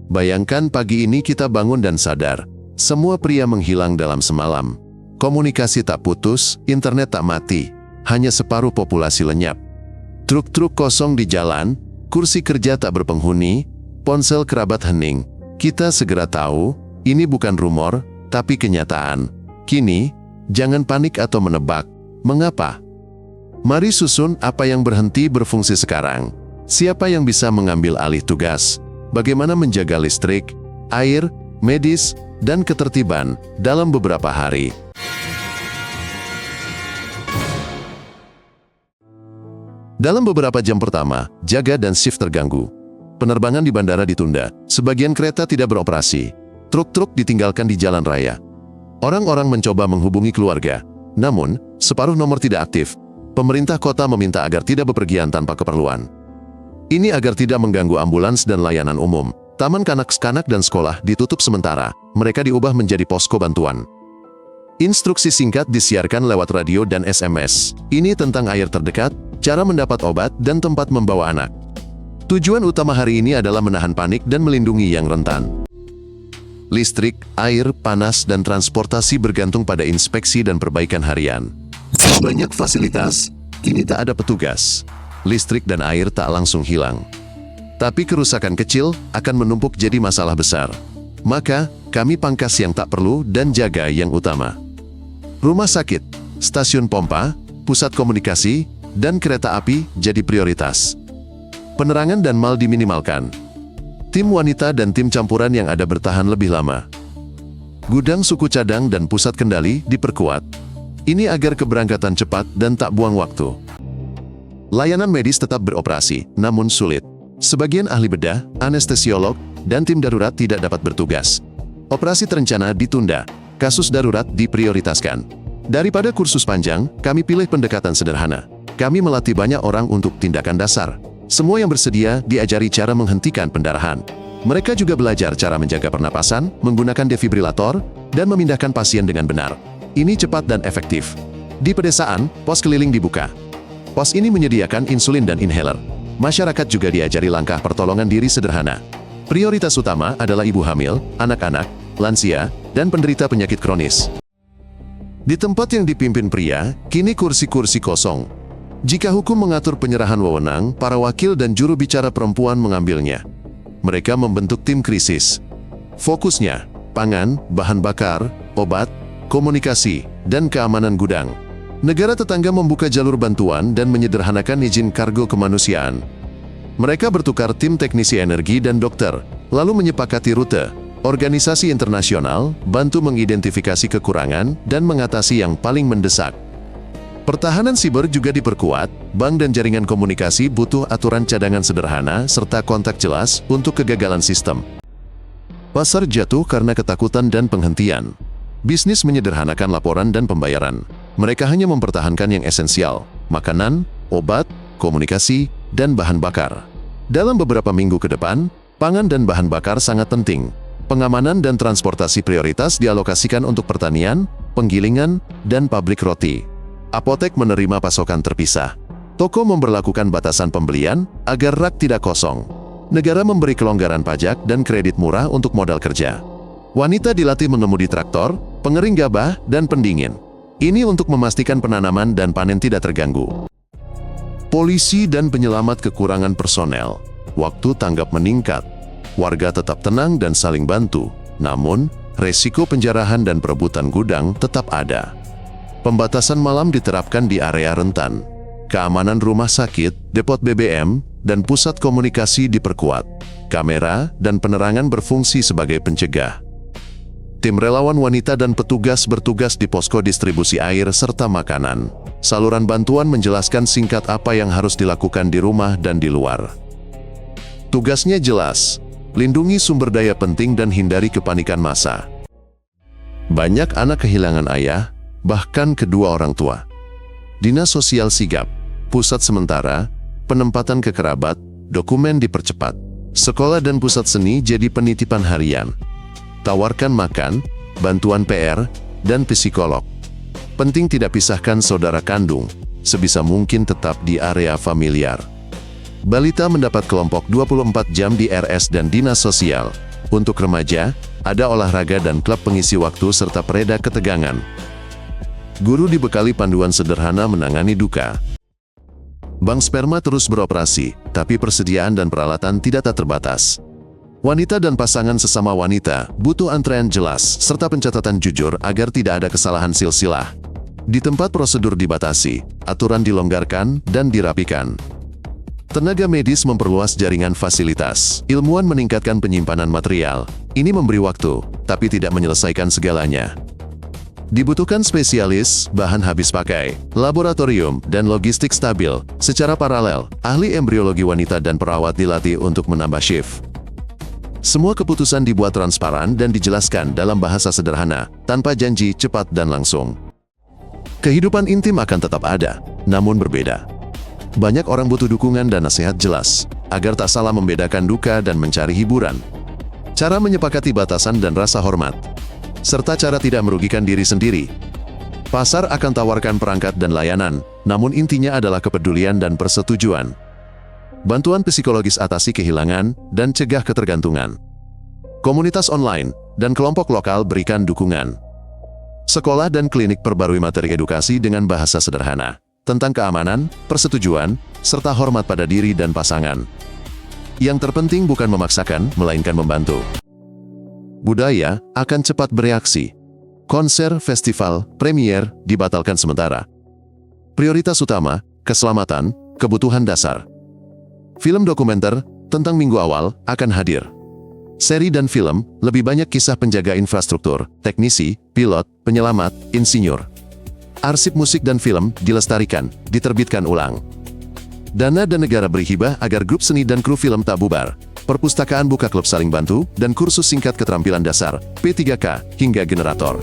Bayangkan pagi ini kita bangun dan sadar, semua pria menghilang dalam semalam. Komunikasi tak putus, internet tak mati, hanya separuh populasi lenyap. Truk-truk kosong di jalan, kursi kerja tak berpenghuni, ponsel kerabat hening. Kita segera tahu, ini bukan rumor, tapi kenyataan. Kini, jangan panik atau menebak. Mengapa? Mari susun apa yang berhenti berfungsi sekarang. Siapa yang bisa mengambil alih tugas? Bagaimana menjaga listrik, air, medis, dan ketertiban dalam beberapa hari. Dalam beberapa jam pertama, jaga dan shift terganggu. Penerbangan di bandara ditunda, sebagian kereta tidak beroperasi. Truk-truk ditinggalkan di jalan raya. Orang-orang mencoba menghubungi keluarga, namun separuh nomor tidak aktif. Pemerintah kota meminta agar tidak bepergian tanpa keperluan. Ini agar tidak mengganggu ambulans dan layanan umum. Taman kanak-kanak dan sekolah ditutup sementara, mereka diubah menjadi posko bantuan. Instruksi singkat disiarkan lewat radio dan SMS. Ini tentang air terdekat, cara mendapat obat, dan tempat membawa anak. Tujuan utama hari ini adalah menahan panik dan melindungi yang rentan. Listrik, air, panas, dan transportasi bergantung pada inspeksi dan perbaikan harian. Banyak fasilitas, kini tak ada petugas. Listrik dan air tak langsung hilang. Tapi kerusakan kecil akan menumpuk jadi masalah besar. Maka, kami pangkas yang tak perlu dan jaga yang utama. Rumah sakit, stasiun pompa, pusat komunikasi, dan kereta api jadi prioritas. Penerangan dan mal diminimalkan. Tim wanita dan tim campuran yang ada bertahan lebih lama. Gudang suku cadang dan pusat kendali diperkuat. Ini agar keberangkatan cepat dan tak buang waktu. Layanan medis tetap beroperasi, namun sulit. Sebagian ahli bedah, anestesiolog, dan tim darurat tidak dapat bertugas. Operasi terencana ditunda, kasus darurat diprioritaskan. Daripada kursus panjang, kami pilih pendekatan sederhana. Kami melatih banyak orang untuk tindakan dasar. Semua yang bersedia diajari cara menghentikan pendarahan. Mereka juga belajar cara menjaga pernapasan, menggunakan defibrilator, dan memindahkan pasien dengan benar. Ini cepat dan efektif. Di pedesaan, pos keliling dibuka. Pos ini menyediakan insulin dan inhaler. Masyarakat juga diajari langkah pertolongan diri sederhana. Prioritas utama adalah ibu hamil, anak-anak, lansia, dan penderita penyakit kronis. Di tempat yang dipimpin pria, kini kursi-kursi kosong. Jika hukum mengatur penyerahan wewenang, para wakil dan juru bicara perempuan mengambilnya. Mereka membentuk tim krisis. Fokusnya, pangan, bahan bakar, obat, komunikasi, dan keamanan gudang. Negara tetangga membuka jalur bantuan dan menyederhanakan izin kargo kemanusiaan. Mereka bertukar tim teknisi energi dan dokter, lalu menyepakati rute. Organisasi internasional bantu mengidentifikasi kekurangan dan mengatasi yang paling mendesak. Pertahanan siber juga diperkuat, bank dan jaringan komunikasi butuh aturan cadangan sederhana serta kontak jelas untuk kegagalan sistem. Pasar jatuh karena ketakutan dan penghentian. Bisnis menyederhanakan laporan dan pembayaran. Mereka hanya mempertahankan yang esensial, makanan, obat, komunikasi, dan bahan bakar. Dalam beberapa minggu ke depan, pangan dan bahan bakar sangat penting. Pengamanan dan transportasi prioritas dialokasikan untuk pertanian, penggilingan, dan pabrik roti. Apotek menerima pasokan terpisah. Toko memberlakukan batasan pembelian agar rak tidak kosong. Negara memberi kelonggaran pajak dan kredit murah untuk modal kerja. Wanita dilatih mengemudi traktor, pengering gabah, dan pendingin. Ini untuk memastikan penanaman dan panen tidak terganggu. Polisi dan penyelamat kekurangan personel. Waktu tanggap meningkat. Warga tetap tenang dan saling bantu. Namun, resiko penjarahan dan perebutan gudang tetap ada. Pembatasan malam diterapkan di area rentan. Keamanan rumah sakit, depot BBM, dan pusat komunikasi diperkuat. Kamera dan penerangan berfungsi sebagai pencegah. Tim relawan wanita dan petugas bertugas di posko distribusi air serta makanan. Saluran bantuan menjelaskan singkat apa yang harus dilakukan di rumah dan di luar. Tugasnya jelas, lindungi sumber daya penting dan hindari kepanikan massa. Banyak anak kehilangan ayah, bahkan kedua orang tua. Dinas Sosial sigap, pusat sementara, penempatan ke kerabat, dokumen dipercepat. Sekolah dan pusat seni jadi penitipan harian. Tawarkan makan, bantuan PR, dan psikolog. Penting tidak pisahkan saudara kandung, sebisa mungkin tetap di area familiar. Balita mendapat kelompok 24 jam di RS dan Dinas Sosial. Untuk remaja, ada olahraga dan klub pengisi waktu serta pereda ketegangan. Guru dibekali panduan sederhana menangani duka. Bank sperma terus beroperasi, tapi persediaan dan peralatan tidak tak terbatas. Wanita dan pasangan sesama wanita butuh antrean jelas serta pencatatan jujur agar tidak ada kesalahan silsilah. Di tempat prosedur dibatasi, aturan dilonggarkan dan dirapikan. Tenaga medis memperluas jaringan fasilitas. Ilmuwan meningkatkan penyimpanan material. Ini memberi waktu, tapi tidak menyelesaikan segalanya. Dibutuhkan spesialis, bahan habis pakai, laboratorium, dan logistik stabil. Secara paralel, ahli embriologi wanita dan perawat dilatih untuk menambah shift. Semua keputusan dibuat transparan dan dijelaskan dalam bahasa sederhana, tanpa janji cepat dan langsung. Kehidupan intim akan tetap ada, namun berbeda. Banyak orang butuh dukungan dan nasihat jelas, agar tak salah membedakan duka dan mencari hiburan. Cara menyepakati batasan dan rasa hormat, serta cara tidak merugikan diri sendiri. Pasar akan tawarkan perangkat dan layanan, namun intinya adalah kepedulian dan persetujuan. Bantuan psikologis atasi kehilangan dan cegah ketergantungan. Komunitas online dan kelompok lokal berikan dukungan. Sekolah dan klinik perbarui materi edukasi dengan bahasa sederhana tentang keamanan, persetujuan, serta hormat pada diri dan pasangan. Yang terpenting bukan memaksakan, melainkan membantu. Budaya akan cepat bereaksi. Konser, festival, premier dibatalkan sementara. Prioritas utama, keselamatan, kebutuhan dasar. Film dokumenter tentang minggu awal akan hadir. Seri dan film, lebih banyak kisah penjaga infrastruktur, teknisi, pilot, penyelamat, insinyur. Arsip musik dan film dilestarikan, diterbitkan ulang. Dana dan negara beri hibah agar grup seni dan kru film tak bubar. Perpustakaan buka klub saling bantu, dan kursus singkat keterampilan dasar, P3K, hingga generator.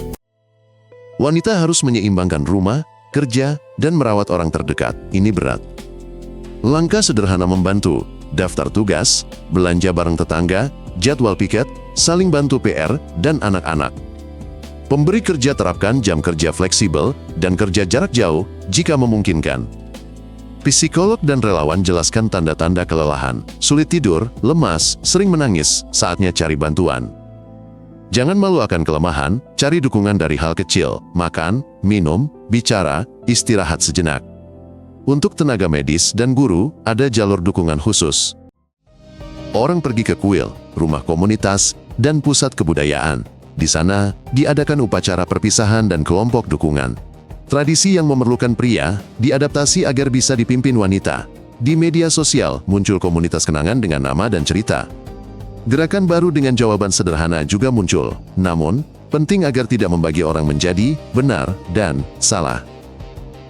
Wanita harus menyeimbangkan rumah, kerja, dan merawat orang terdekat. Ini berat. Langkah sederhana membantu, daftar tugas, belanja bareng tetangga, jadwal piket, saling bantu PR, dan anak-anak. Pemberi kerja terapkan jam kerja fleksibel dan kerja jarak jauh jika memungkinkan. Psikolog dan relawan jelaskan tanda-tanda kelelahan, sulit tidur, lemas, sering menangis, saatnya cari bantuan. Jangan malu akan kelemahan, cari dukungan dari hal kecil, makan, minum, bicara, istirahat sejenak. Untuk tenaga medis dan guru, ada jalur dukungan khusus. Orang pergi ke kuil, rumah komunitas, dan pusat kebudayaan. Di sana, diadakan upacara perpisahan dan kelompok dukungan. Tradisi yang memerlukan pria, diadaptasi agar bisa dipimpin wanita. Di media sosial, muncul komunitas kenangan dengan nama dan cerita. Gerakan baru dengan jawaban sederhana juga muncul. Namun, penting agar tidak membagi orang menjadi benar dan salah.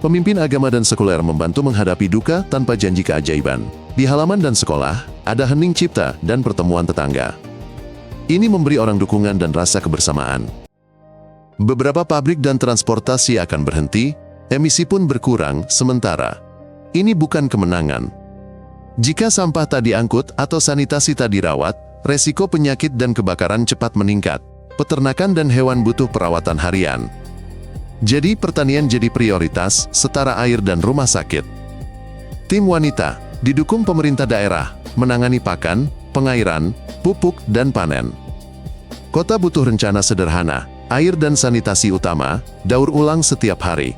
Pemimpin agama dan sekuler membantu menghadapi duka tanpa janji keajaiban. Di halaman dan sekolah, ada hening cipta dan pertemuan tetangga. Ini memberi orang dukungan dan rasa kebersamaan. Beberapa pabrik dan transportasi akan berhenti, emisi pun berkurang sementara. Ini bukan kemenangan. Jika sampah tak diangkut atau sanitasi tak dirawat, resiko penyakit dan kebakaran cepat meningkat. Peternakan dan hewan butuh perawatan harian. Jadi pertanian jadi prioritas, setara air dan rumah sakit. Tim wanita, didukung pemerintah daerah, menangani pakan, pengairan, pupuk, dan panen. Kota butuh rencana sederhana, air dan sanitasi utama, daur ulang setiap hari.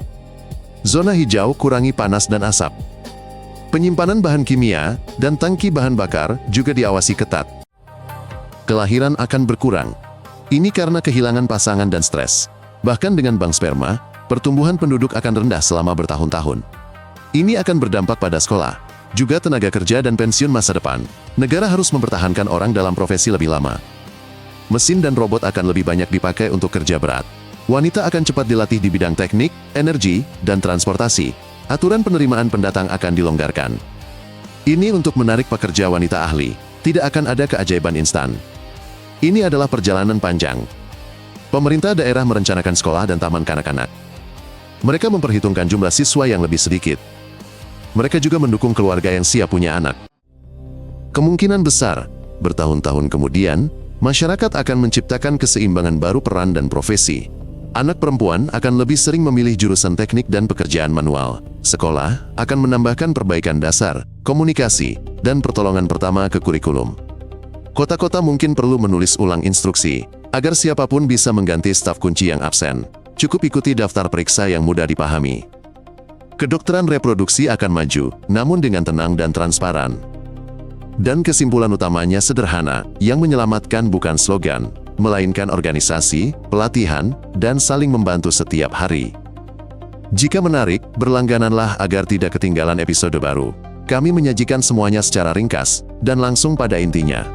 Zona hijau kurangi panas dan asap. Penyimpanan bahan kimia dan tangki bahan bakar juga diawasi ketat. Kelahiran akan berkurang. Ini karena kehilangan pasangan dan stres. Bahkan dengan bank sperma, pertumbuhan penduduk akan rendah selama bertahun-tahun. Ini akan berdampak pada sekolah, juga tenaga kerja dan pensiun masa depan. Negara harus mempertahankan orang dalam profesi lebih lama. Mesin dan robot akan lebih banyak dipakai untuk kerja berat. Wanita akan cepat dilatih di bidang teknik, energi, dan transportasi. Aturan penerimaan pendatang akan dilonggarkan. Ini untuk menarik pekerja wanita ahli. Tidak akan ada keajaiban instan. Ini adalah perjalanan panjang. Pemerintah daerah merencanakan sekolah dan taman kanak-kanak. Mereka memperhitungkan jumlah siswa yang lebih sedikit. Mereka juga mendukung keluarga yang siap punya anak. Kemungkinan besar, bertahun-tahun kemudian, masyarakat akan menciptakan keseimbangan baru peran dan profesi. Anak perempuan akan lebih sering memilih jurusan teknik dan pekerjaan manual. Sekolah akan menambahkan perbaikan dasar, komunikasi, dan pertolongan pertama ke kurikulum. Kota-kota mungkin perlu menulis ulang instruksi, agar siapapun bisa mengganti staf kunci yang absen. Cukup ikuti daftar periksa yang mudah dipahami. Kedokteran reproduksi akan maju, namun dengan tenang dan transparan. Dan kesimpulan utamanya sederhana, yang menyelamatkan bukan slogan, melainkan organisasi, pelatihan, dan saling membantu setiap hari. Jika menarik, berlanggananlah agar tidak ketinggalan episode baru. Kami menyajikan semuanya secara ringkas, dan langsung pada intinya.